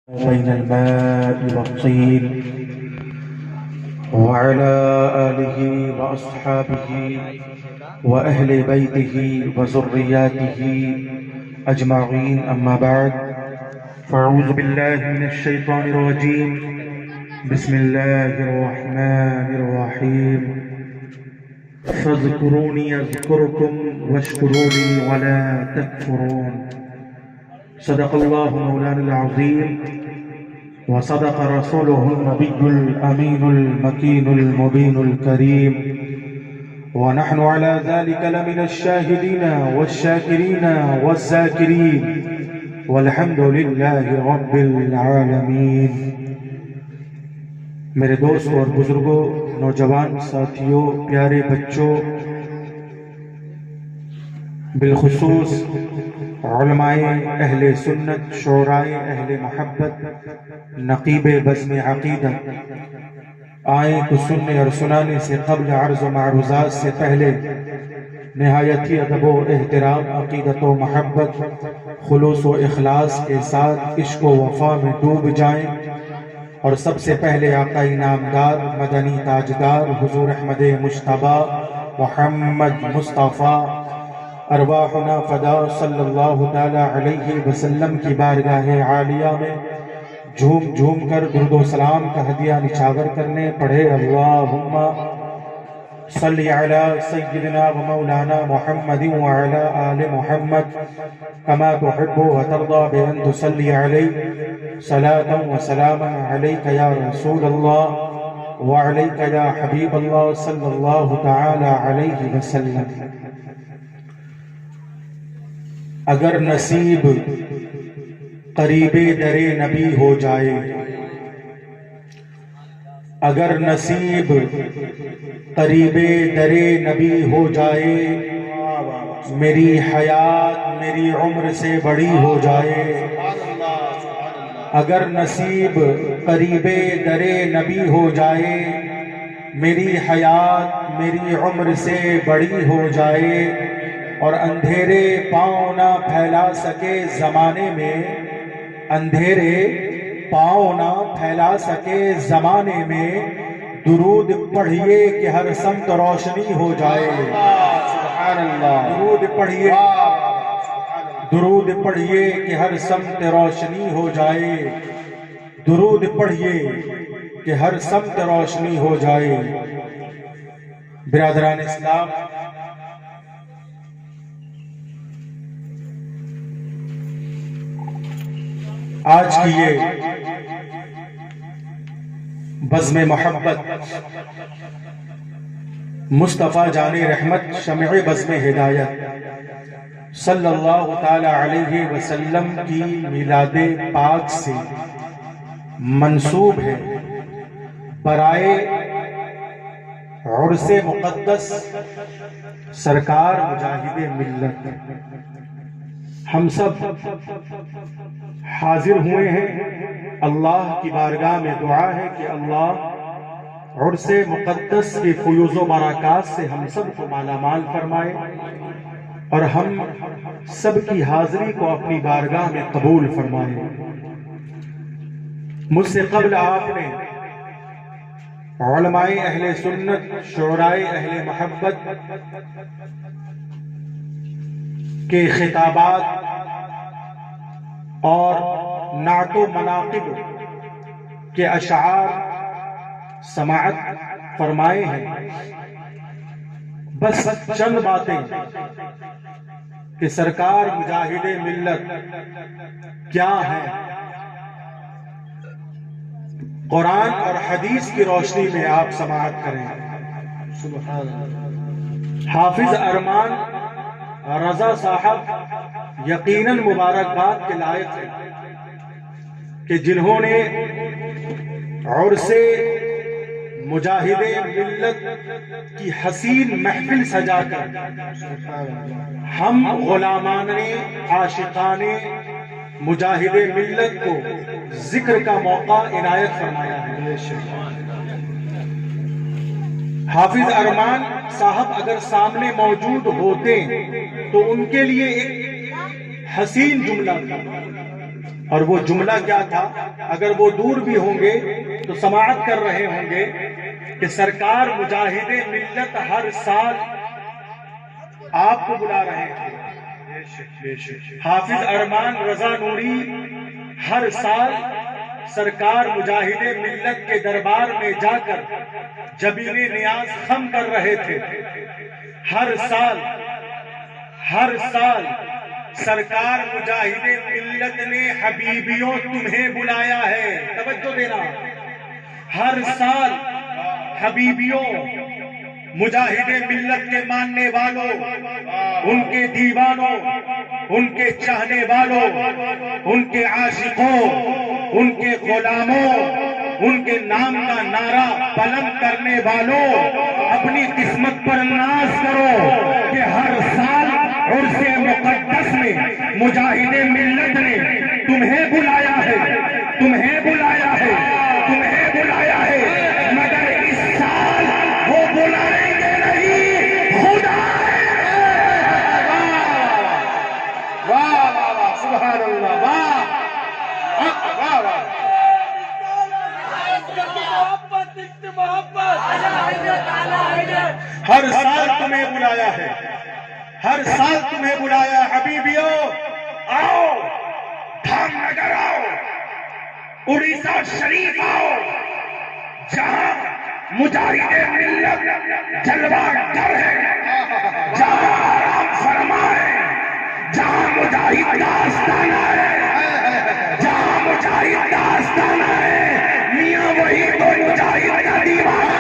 بين الماء والطين وعلى آله وأصحابه وأهل بيته وذرياته أجمعين، أما بعد، فأعوذ بالله من الشيطان الرجيم. بسم الله الرحمن الرحيم. فاذكروني أذكركم واشكروا لي ولا تكفرون. صدق الله مولانا العظيم وصدق رسوله النبي الأمين المكين المبين الكريم، ونحن على ذلك لمن الشاهدين والشاكرين والذاكرين، والحمد لله رب العالمين. میرے دوست اور بزرگوں، نوجوان ساتھیوں، پیارے بچوں، بالخصوص علماء اہل سنت، شعراء اہل محبت، نقیب بزم عقیدت، آئیں تو سننے اور سنانے سے قبل عرض و معروضات سے پہلے نہایت ہی ادب و احترام، عقیدت و محبت، خلوص و اخلاص کے ساتھ عشق و وفا میں ڈوب جائیں، اور سب سے پہلے آقا انعامدار، مدنی تاجدار، حضور احمد مجتبی محمد مصطفیٰ ارواحنا فدا صلی اللہ تعالی علیہ وسلم کی بارگاہ عالیہ میں جھوم جھوم کر درود و سلام کا ہدیہ نچھاور کرنے پڑھے اللہم صلی علی سیدنا و مولانا محمد وعلی آل محمد کما تحب و ترضى بأن تصلی علی صلاة و سلاما علیک یا رسول اللہ وعلیک یا حبیب اللہ صلی اللہ تعالی علیہ وسلم. اگر نصیب قریب در نبی ہو جائے، اگر نصیب قریب در نبی ہو جائے، میری حیات میری عمر سے بڑی ہو جائے، اگر نصیب قریب در نبی ہو جائے، میری حیات میری عمر سے بڑی ہو جائے، اور اندھیرے پاؤں نہ پھیلا سکے زمانے میں، اندھیرے پاؤں نہ پھیلا سکے زمانے میں، درود پڑھیے کہ ہر سمت روشنی ہو جائے. سبحان اللہ. درود پڑھیے، درود پڑھیے کہ ہر سمت روشنی ہو جائے، درود پڑھیے کہ ہر سمت روشنی ہو جائے. برادران اسلام، آج کی یہ بزم محبت، مصطفیٰ جان رحمت، شمع بزم ہدایت صلی اللہ تعالی علیہ وسلم کی میلاد پاک سے منسوب ہے برائے عرس مقدس سرکار مجاہد ملت. ہم سب حاضر ہوئے ہیں، اللہ کی بارگاہ میں دعا ہے کہ اللہ عرس مقدس کے فیوز و برکات سے ہم سب کو مالا مال فرمائے، اور ہم سب کی حاضری کو اپنی بارگاہ میں قبول فرمائے. مجھ سے قبل آپ نے علماء اہل سنت، شعراء اہل محبت کے خطابات اور نعت و مناقب کے اشعار سماعت فرمائے ہیں. بس چند باتیں کہ سرکار مجاہد ملت کیا ہے، قرآن اور حدیث کی روشنی میں آپ سماعت کریں. سبحان اللہ. حافظ ارمان رضا صاحب یقیناً مبارکباد کے لائق ہیں کہ جنہوں نے عرس مجاہد ملت کی حسین محفل سجا کر ہم غلامان عاشقان مجاہد ملت کو ذکر کا موقع عنایت فرمایا ہے. حافظ ارمان صاحب اگر سامنے موجود ہوتے تو ان کے لیے ایک حسین جملہ تھا اور وہ جملہ کیا تھا؟ اگر وہ دور بھی ہوں گے تو سماعت کر رہے ہوں گے کہ سرکار مجاہد ملت ہر سال آپ کو بلا رہے تھے. حافظ ارمان رضا نوری ہر سال سرکار مجاہد ملت کے دربار میں جا کر جبین نیاز خم کر رہے تھے. ہر سال سرکار مجاہد ملت نے حبیبیوں تمہیں بلایا ہے. توجہ دینا. ہر سال حبیبیوں، مجاہد ملت کے ماننے والوں، ان کے دیوانوں، ان کے چاہنے والوں، ان کے عاشقوں، ان کے غلاموں، ان کے نام کا نعرہ بلند کرنے والوں، اپنی قسمت پر ناز کرو کہ ہر سال عرس مقدس میں مجاہد ملت نے تمہیں بلایا ہے، تمہیں بلایا ہے، تمہیں بلایا ہے. مگر اس سال وہ بلائیں گے نہیں، خدا. واہ واہ واہ، سبحان اللہ، واہ واہ واہ. ہر سال تمہیں بلایا ہے، ہر سال تمہیں بلایا. حبیبیوں آؤ، دھام نگر آؤ، اڑیسہ شریف آؤ، جہاں مجاہد ملت جلوہ گر ہے، جہاں آرام فرما ہے، جہاں مجاہد کا آستانہ ہے، جہاں مجاہد کا آستانہ ہے. میاں وہی تو مجاہد کا دیوانہ ہے.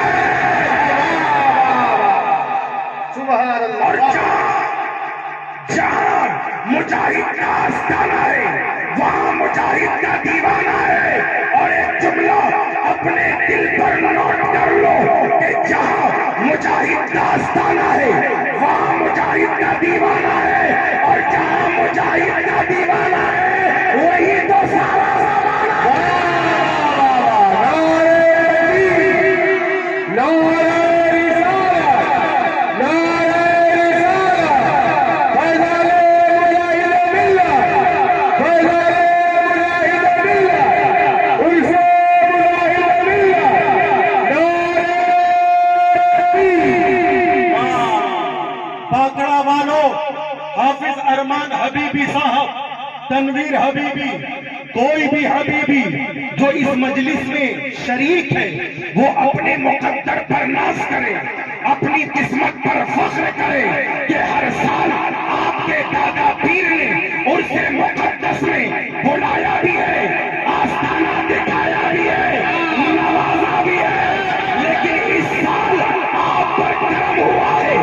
سبحان اللہ. اور جہاں مجاہد کا آستانہ ہے وہاں مجاہد کا دیوانہ ہے. اور ایک جملہ اپنے دل پر نوٹ کر لو کہ جہاں مجاہد کا آستانہ ہے وہاں مجاہد کا دیوانہ ہے، اور جہاں مجاہد کا دیوانہ ہے وہی تو سارا زمانہ ہے. حافظ ارمان حبیبی صاحب، تنویر حبیبی، کوئی بھی حبیبی جو اس مجلس میں شریک ہے وہ اپنے مقدر پر ناز کرے، اپنی قسمت پر فخر کرے کہ ہر سال آپ کے دادا پیر نے عرس مقدس میں بلایا بھی ہے، آستانہ دکھایا بھی ہے، نوازا بھی ہے. لیکن اس سال آپ پر کرم ہوا ہے،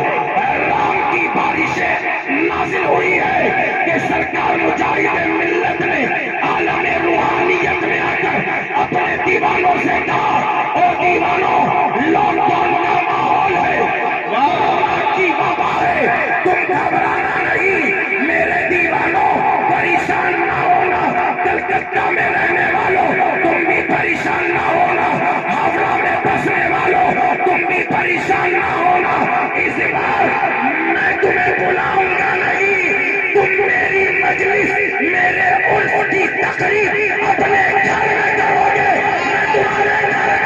رام کی بارشیں نازل ہوئی ہے کہ سرکار مجاہد ملت نے عالم روحانیت میں آ کر اپنے دیوانوں سے کہا، او دیوانوں، لاک ڈاؤن کا ماحول ہے، کورونا کی وبا ہے، تم گھبرانا نہیں. میرے دیوانوں پریشان نہ ہونا. کلکتہ میں رہنے والوں تم بھی پریشان نہ ہونا. ہاوڑہ میں بسنے والوں تم بھی پریشان نہ ہونا. اس بار میں تمہیں بلاؤں گا نہیں، تم میری مجلس، میرے عرس کی تقریب اپنے گھر میں کرو گے. میں تمہارے گھر میں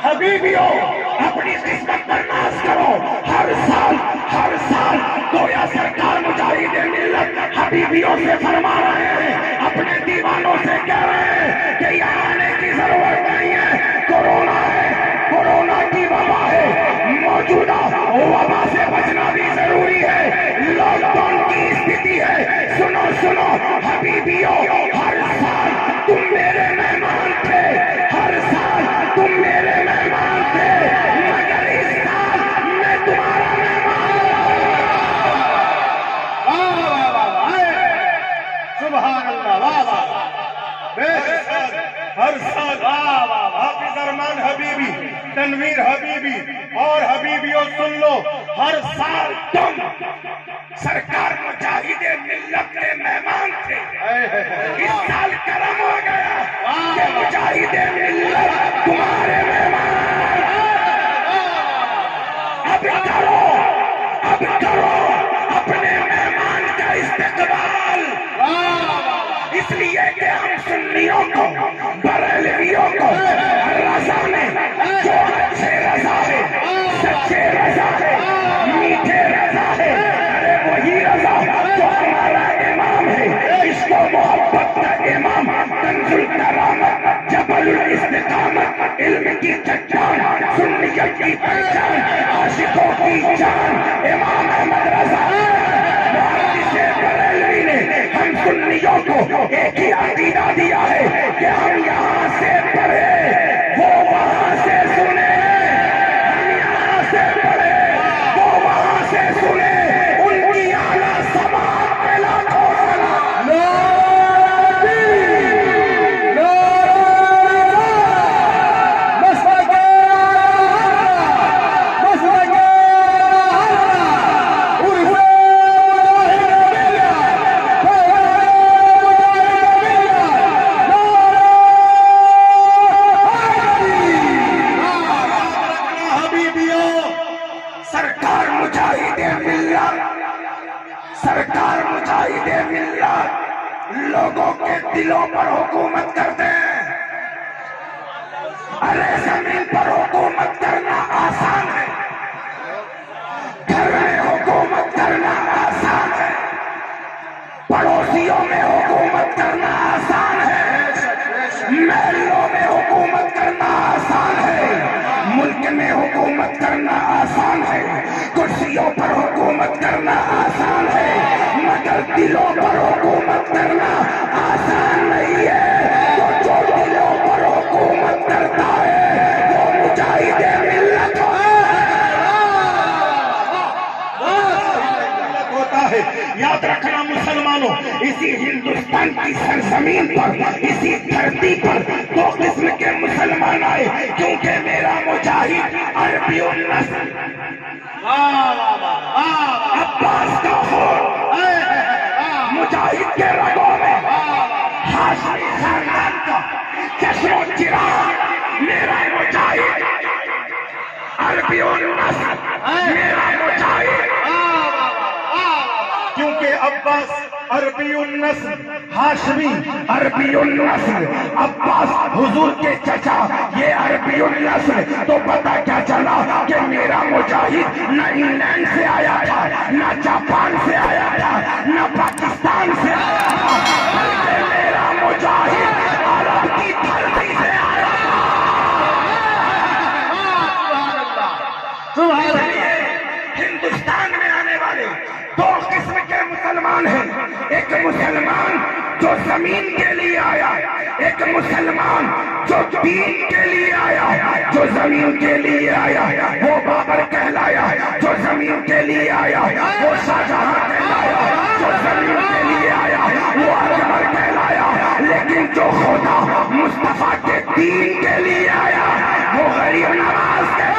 حبیبیوں اپنی قسمت پر ناز کرو. ہر سال گویا سرکار مجاہد ملت حبیبیوں سے فرما رہے ہیں، اپنے دیوانوں سے کہہ رہے ہیں کہ یہاں آنے کی ضرورت نہیں ہے. کورونا ہے، کورونا کی وبا ہے، موجودہ وبا سے بچنا بھی ضروری ہے، لاک ڈاؤن کی استھتی ہے. سنو سنو حبیبیوں، ہر سال تم میرے مہمان تھے، ہر سال تم میرے مہمان تھے، مگر اس سال میں تمہارا مہمان ہوں. سبحان اللہ، واہ واہ. تنویر حبیبی اور حبیبیوں سن لو، ہر سال تم سرکار مجاہد ملت کے مہمان تھے. اس سال کرم ہو گیا کہ مجاہد ملت تمہارے مہمان. اب کرو اپنے مہمان کا استقبال. اس لیے کہ ہم سنیوں کو، بریلویوں کو رضا میں جو اچھے رضا ہے، سچے رضا ہے، میٹھے رضا ہے، ارے وہی رضا جو ہمارا امام ہے، اس کو محبت کا امام، کنز الکرامت، جبل الاستقامت، علم کی چٹان، سنیت کی پہچان، عاشقوں کی جان، امام احمد رضا. بریلوی نے ہم سنیوں کو ایک ہی عقیدہ دیا ہے کہ ہم یہاں سے پڑھے وہ وہاں سے سنے، ہم یہاں سے پڑھے وہ وہاں سے سنے. ان کی اعلیٰ سماعت پہ لاکھوں سلام. سرکار مجاہد ملت لوگوں کے دلوں پر حکومت کرتے ہیں. ارے زمین پر حکومت کرنا آسان ہے، گھر میں حکومت کرنا آسان ہے، پڑوسیوں میں حکومت کرنا آسان ہے، محلوں میں حکومت کرنا آسان ہے، ملک میں حکومت کرنا آسان ہے، کرسیوں پر حکومت کرنا آسان ہے، مگر دلوں پر حکومت کرنا آسان نہیں ہے. تو جو دلوں پر حکومت کرتا ہے وہ مجاہد ملت ہوتا ہے. یاد رکھنا مسلمانوں، اسی ہندوستان کی سرزمین پر، اسی دھرتی پر دو قسم کے مسلمان آئے، کیونکہ میرا مجاہد عربی النسل عباس کا خون مجاہد کے رگوں میں، ہاشمی خاندان کا چشم و چراغ میرا مجاہد عربی النسل میرا مجاہد. کیونکہ عباس عربی النسل، ہاشمی عربی النسل، عباس حضور کے چچا یہ عربی النسل. تو پتہ کیا چلا کہ میرا مجاہد نہ انگلینڈ سے آیا تھا، نہ جاپان سے آیا تھا، نہ پاکستان سے آیا تھا، بلکہ میرا مجاہد عرب کی دھرتی سے آیا تھا. ہندوستان میں آنے والے دو قسم کے مسلمان ہیں، ایک مسلمان جو زمین کے لیے آیا، ایک مسلمان جو دین کے لیے آیا. جو زمین کے لیے آیا وہ بابر کہلایا، جو زمین کے لیے آیا وہ شاہجہاں کہلایا، جو زمین کے لیے آیا وہ اکبر کہلایا. لیکن جو خدا مصطفیٰ کے دین کے لیے آیا وہ غریب نواز کہلایا.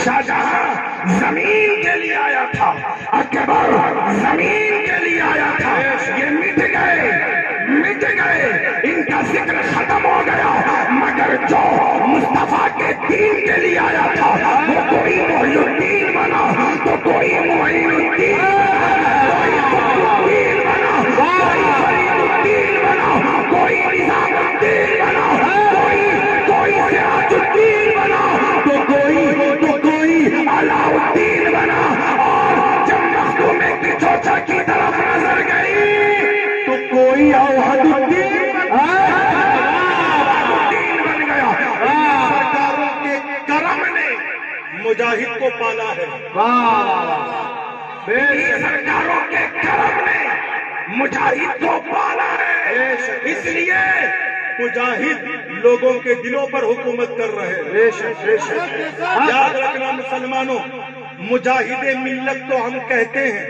شاہجہاں زمین کے لیے آیا تھا، اکبر زمین کے لیے آیا تھا، یہ مٹ گئے، ان کا ذکر ختم ہو گیا، مگر جو مصطفیٰ کے دین کے لیے آیا تھا وہ کوئی محی الدین بنا، تو کوئی معین الدین بنا، کوئی قطب الدین بنا، کوئی فرید الدین بنا، کوئی نظام الدین بنا، کوئی سراج الدین بنا، تو کوئی علاء الدین بنا، اور جب مخدومے کی چوچا کی طرف نظر گئی تو کوئی اوحد الدین بن گیا۔ سرکاروں کے کرم نے مجاہد کو پالا ہے، سرکاروں کے کرم نے مجاہد کو پالا ہے، اس لیے مجاہد لوگوں کے دلوں پر حکومت کر رہے ہیں۔ یاد رکھنا مسلمانوں، مجاہد ملت تو ہم کہتے ہیں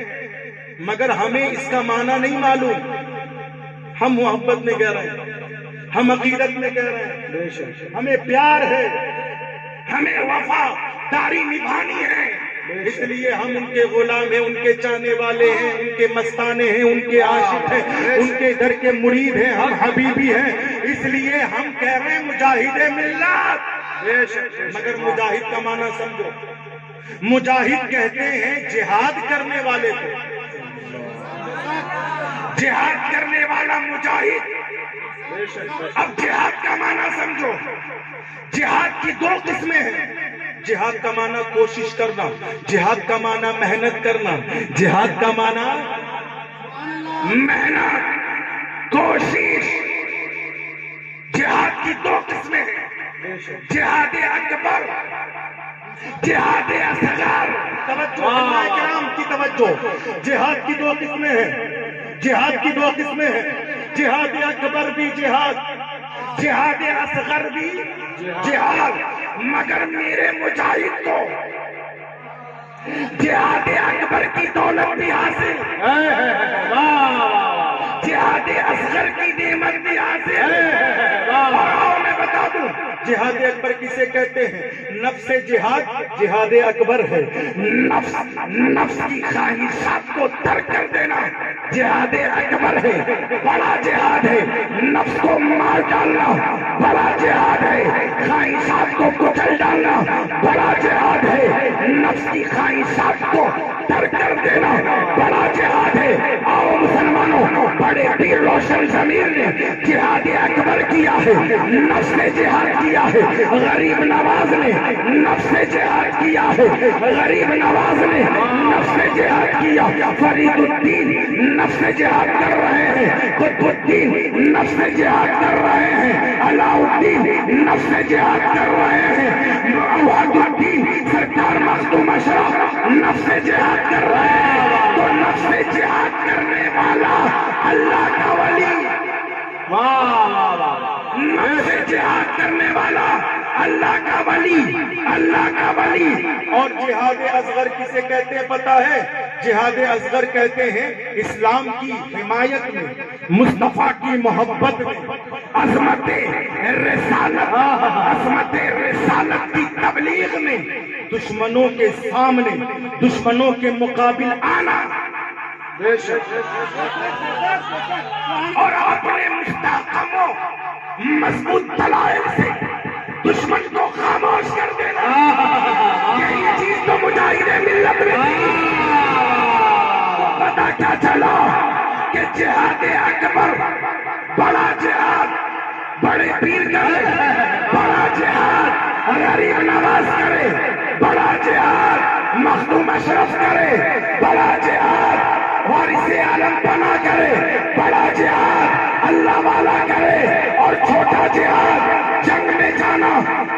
مگر ہمیں اس کا معنی نہیں معلوم۔ ہم محبت میں کہہ رہے ہیں، ہم عقیدت میں کہہ رہے ہیں، ہمیں پیار ہے، ہمیں وفاداری نبھانی ہے، اس لیے ہم ان کے غلام ہیں، ان کے چاہنے والے ہیں، ان کے مستانے ہیں، ان کے عاشق ہیں، ان کے در کے مرید ہیں، ہم حبیبی ہیں، اس لیے ہم کہہ رہے ہیں مجاہد ملت۔ مگر مجاہد کا معنی سمجھو، مجاہد کہتے ہیں جہاد کرنے والے کو، جہاد کرنے والا مجاہد۔ اب جہاد کا معنی سمجھو، جہاد کی دو قسمیں ہیں، جہاد کا معنی کوشش کرنا، جہاد کا معنی محنت کرنا، جہاد کا معنی محنت کوشش۔ جہاد کی دو قسمیں ہیں، جہاد اکبر، جہاد اصغر۔ توجہ علماء کرام کی توجہ، جہاد کی دو قسمیں ہیں، جہاد کی دو قسمیں ہیں، جہاد اکبر بھی جہاد، جہاد اصغر بھی جہاد، مگر میرے مجاہد کو جہاد اکبر کی دولت بھی حاصل، جہاد اصغر کی نعمت بھی حاصل۔ اور میں بتا دوں جہاد اکبر کسے کہتے ہیں؟ نفس جہاد جہاد اکبر ہے، نفس کی خواہشات کو ترک کر دینا جہاد اکبر ہے، بڑا جہاد ہے، نفس کو مار ڈالنا بڑا جہاد ہے، خواہشات کو کچل ڈالنا بڑا جہاد ہے، نفس کی خواہشات کو ترک کر دینا بڑا جہاد ہے۔ آؤ مسلمانوں، بڑے پیر روشن ضمیر نے جہاد اکبر کیا ہے، نفس نے جہاد کیا ہے، غریب نواز نے نفس نے جہاد کیا ہے، غریب نواز نے نفس نے جہاد کیا، فرید الدین نفس نے جہاد کر رہے ہیں، قطب الدین نفس نے جہاد کر رہے ہیں، علاء الدین نفس نے جہاد کر رہے ہیں، اوحد الدین سرکار مخدوم اشرف نفس نے جہاد کر رہے ہیں۔ تو نفس نے جہاد کرنے والا اللہ کا ولی، نفس سے جہاد کرنے والا اللہ کا ولی، اللہ کا ولی۔ اور جہاد اصغر کسے کہتے ہیں پتہ ہے؟ جہاد اصغر کہتے ہیں اسلام کی حمایت میں، مصطفیٰ کی محبت میں، عظمت رسالت کی تبلیغ میں، دشمنوں کے سامنے، دشمنوں کے مقابل آنا اور اپنے مستحکموں مضبوط دلائل سے دشمن کو خاموش کر دینا، یہی چیز تو مجاہد ملت میں تھی۔ پتہ کیا چلا کہ جہاد اکبر بڑا جہاد، بڑے پیر کرے بڑا جہاد، غریب نواز کرے بڑا جہاد، مخدوم اشرف کرے بڑا جہاد، وارث عالم پناہ کرے بڑا جہاد، اللہ والا کرے، اور چھوٹا جہاد جنگ میں جانا،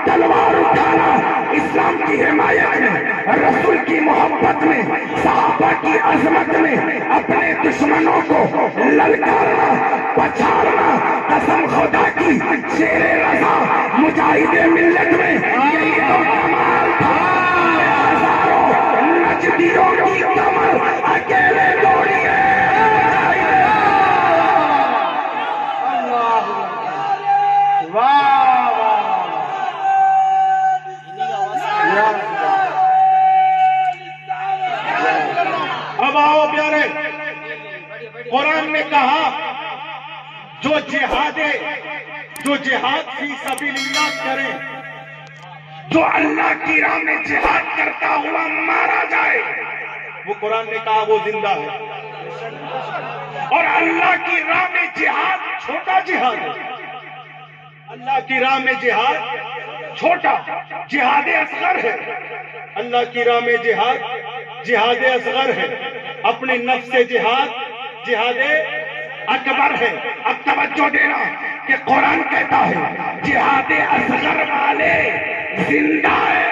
تلوار اٹھانا، اسلام کی حمایت میں، رسول کی محبت میں، صحابہ کی عظمت میں، اپنے دشمنوں کو للکارنا، پچھاڑنا، قسم خدا کی شیر رضا مجاہد ملت میں یہی تو کمال تھا۔ ہزاروں نجدیوں کی کمر اکیلے دوڑی ہے۔ جہاد فی سبیل اللہ کریں، جو اللہ کی راہ میں جہاد کرتا ہوا مارا جائے، وہ قرآن نے کہا وہ زندہ ہے. اور اللہ کی راہ میں جہاد چھوٹا جہاد ہے. اللہ کی راہ میں جہاد چھوٹا جہاد اصغر ہے. اللہ کی راہ میں جہاد جہاد اصغر ہے. اپنے نفس سے جہاد جہاد اکبر ہے. اب توجہ دینا کہ قرآن کہتا ہے جہاد اصغر والے زندہ ہے.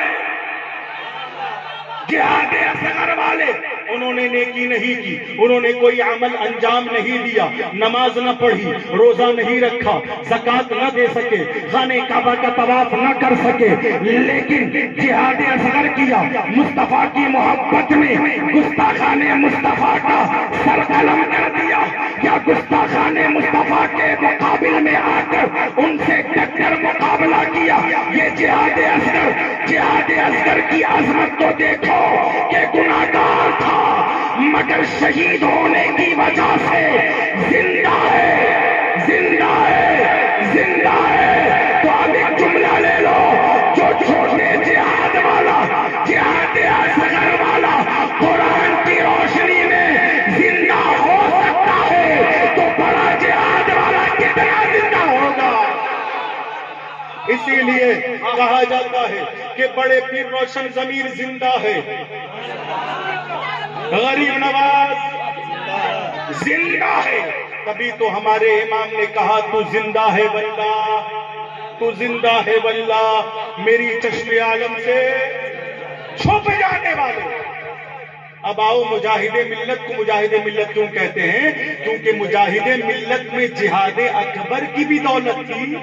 جہاد اصغر والے انہوں نے نیکی نہیں کی، انہوں نے کوئی عمل انجام نہیں دیا، نماز نہ پڑھی، روزہ نہیں رکھا، زکوٰۃ نہ دے سکے، خانہ کعبہ کا طواف نہ کر سکے، لیکن جہاد اصغر کیا. مصطفیٰ کی محبت میں گستاخان مصطفیٰ کا سر قلم کر دیا، یا گستاخان مصطفیٰ کے مقابل میں آ کر ان سے ٹکر مقابلہ کیا. یہ جہاد اصغر. جہاد اصغر کی عظمت تو دیکھو کہ گناہگار تھا مگر شہید ہونے کی وجہ سے زندہ ہے، زندہ ہے، زندہ ہے. تو اب ایک جملہ لے لو، جو چھوٹے جہاد والا، جہاد اصغر والا قرآن کی روشنی میں زندہ ہو سکتا ہے، تو بڑا جہاد والا کتنا زندہ ہوگا؟ اسی لیے کہا جاتا ہے کہ بڑے پیر روشن ضمیر زندہ ہے، غریب نواز زندہ ہے. تبھی تو ہمارے امام نے کہا تو زندہ ہے واللہ، تو زندہ ہے واللہ، میری چشم عالم سے چھپ جانے والے. اب آؤ مجاہد ملت کو مجاہد ملت کیوں کہتے ہیں؟ کیونکہ مجاہد ملت میں جہاد اکبر کی بھی دولت تھی،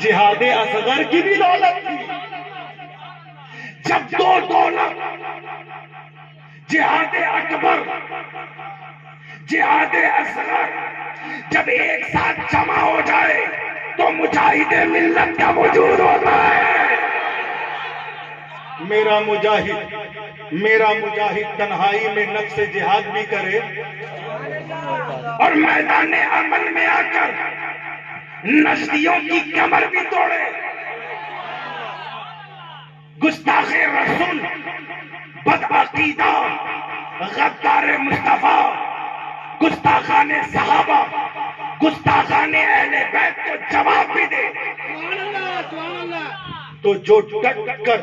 جہاد اصغر کی بھی دولت تھی. جب دو دولت، جہاد اکبر، جہاد اصغر جب ایک ساتھ جمع ہو جائے تو مجاہد ملت کا وجود ہوتا ہے. میرا مجاہد تنہائی میں نفس جہاد بھی کرے اور میدان عمل میں آ کر نشتیوں کی کمر بھی توڑے. گستاخ رسول، بدعقیدہ، غدار مصطفیٰ، گستاخان صحابہ، گستاخان اہل بیت کو جواب بھی دے. تو جو ڈٹ کر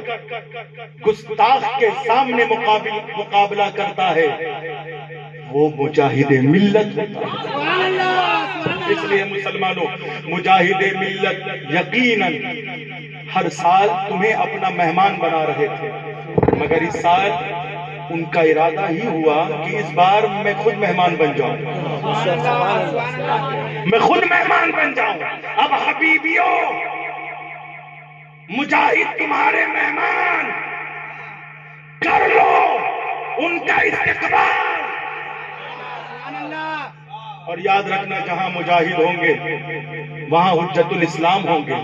گستاخ کے سامنے مقابلہ کرتا ہے وہ مجاہد ملت ہوتا ہے. اس لیے مسلمانوں، مجاہد ملت یقیناً ہر سال تمہیں اپنا مہمان بنا رہے تھے، مگر اس سال ان کا ارادہ ہی ہوا کہ اس بار میں خود مہمان بن جاؤں، میں خود مہمان بن جاؤں. اب حبیبیوں، مجاہد تمہارے مہمان، کر لو ان کا استقبال. اور یاد رکھنا جہاں مجاہد ہوں گے وہاں حجت الاسلام ہوں گے،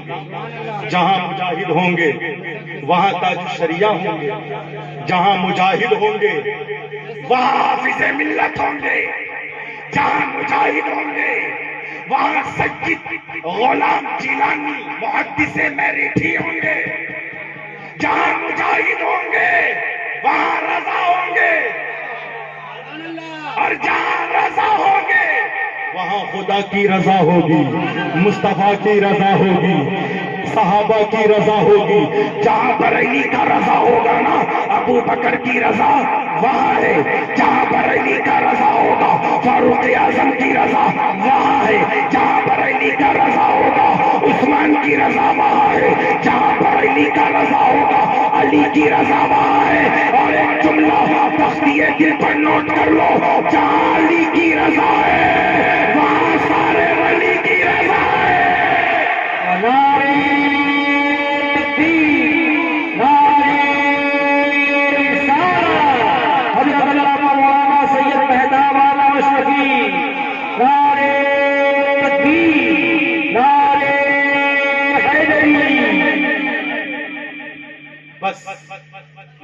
جہاں مجاہد ہوں گے وہاں تاج الشریعہ ہوں گے، جہاں مجاہد ہوں گے وہاں حافظ ملت ہوں گے، جہاں مجاہد ہوں گے وہاں سید غلام جیلانی محدث میریٹھی ہوں گے، جہاں مجاہد ہوں گے وہاں رضا ہوں گے، اور جہاں رضا ہوں گے وہاں خدا کی رضا ہوگی، مصطفیٰ کی رضا ہوگی، صحابہ کی رضا ہوگی. جہاں بریلی کا رضا ہوگا نا، ابو بکر کی رضا وہاں ہے. جہاں بریلی کا رضا ہوگا فاروق اعظم کی رضا وہاں ہے. جہاں بریلی کا رضا ہوگا عثمان کی رضا وہاں ہے. جہاں بریلی کا رضا ہوگا علی کی رضا وہاں ہے. اور ایک جملہ تختیے دل پر نوٹ کر لو، جہاں علی کی رضا ہے وہاں سارے ولی کی رضا ہے. بس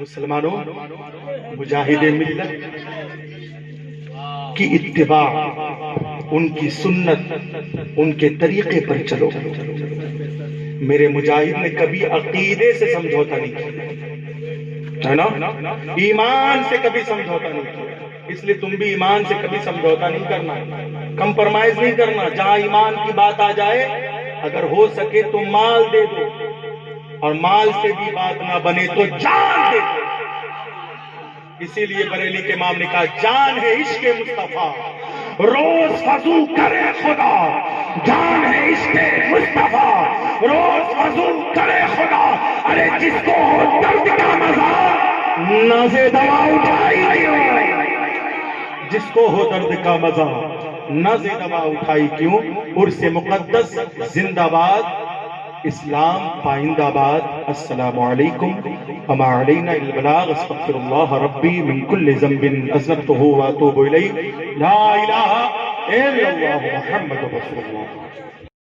مسلمانوں، مجاہد ملت کی اتباع، ان کی سنت، ان کے طریقے پر چلو. میرے مجاہد نے کبھی عقیدے سے سمجھوتا نہیں کیا، ہے نا، ایمان سے کبھی سمجھوتا نہیں کیا۔ اس لیے تم بھی ایمان سے کبھی سمجھوتا نہیں کرنا، کمپرمائز نہیں کرنا۔ جہاں ایمان کی بات آ جائے اگر ہو سکے تو مال دے دو، اور مال سے بھی بات نہ بنے تو جان دے دو۔ اسی لیے بریلی کے امام نے کہا جان ہے عشق مصطفیٰ روز وضو کرے خدا، جان ہے عشق مصطفیٰ روز وضو کرے خدا۔ ارے جس کو ہو درد کا مزہ نازے دوا اٹھائی کیوں، جس کو ہو درد کا مزہ نازے دوا اٹھائی کیوں۔ عرس مقدس زندہ باد، اسلام پائندہ باد۔ السلام علیکم وما علینا الا البلاغ، استغفر اللہ ربی من کل ذنب اذنبته واتوب الیہ، لا الہ الا اللہ محمد رسول اللہ۔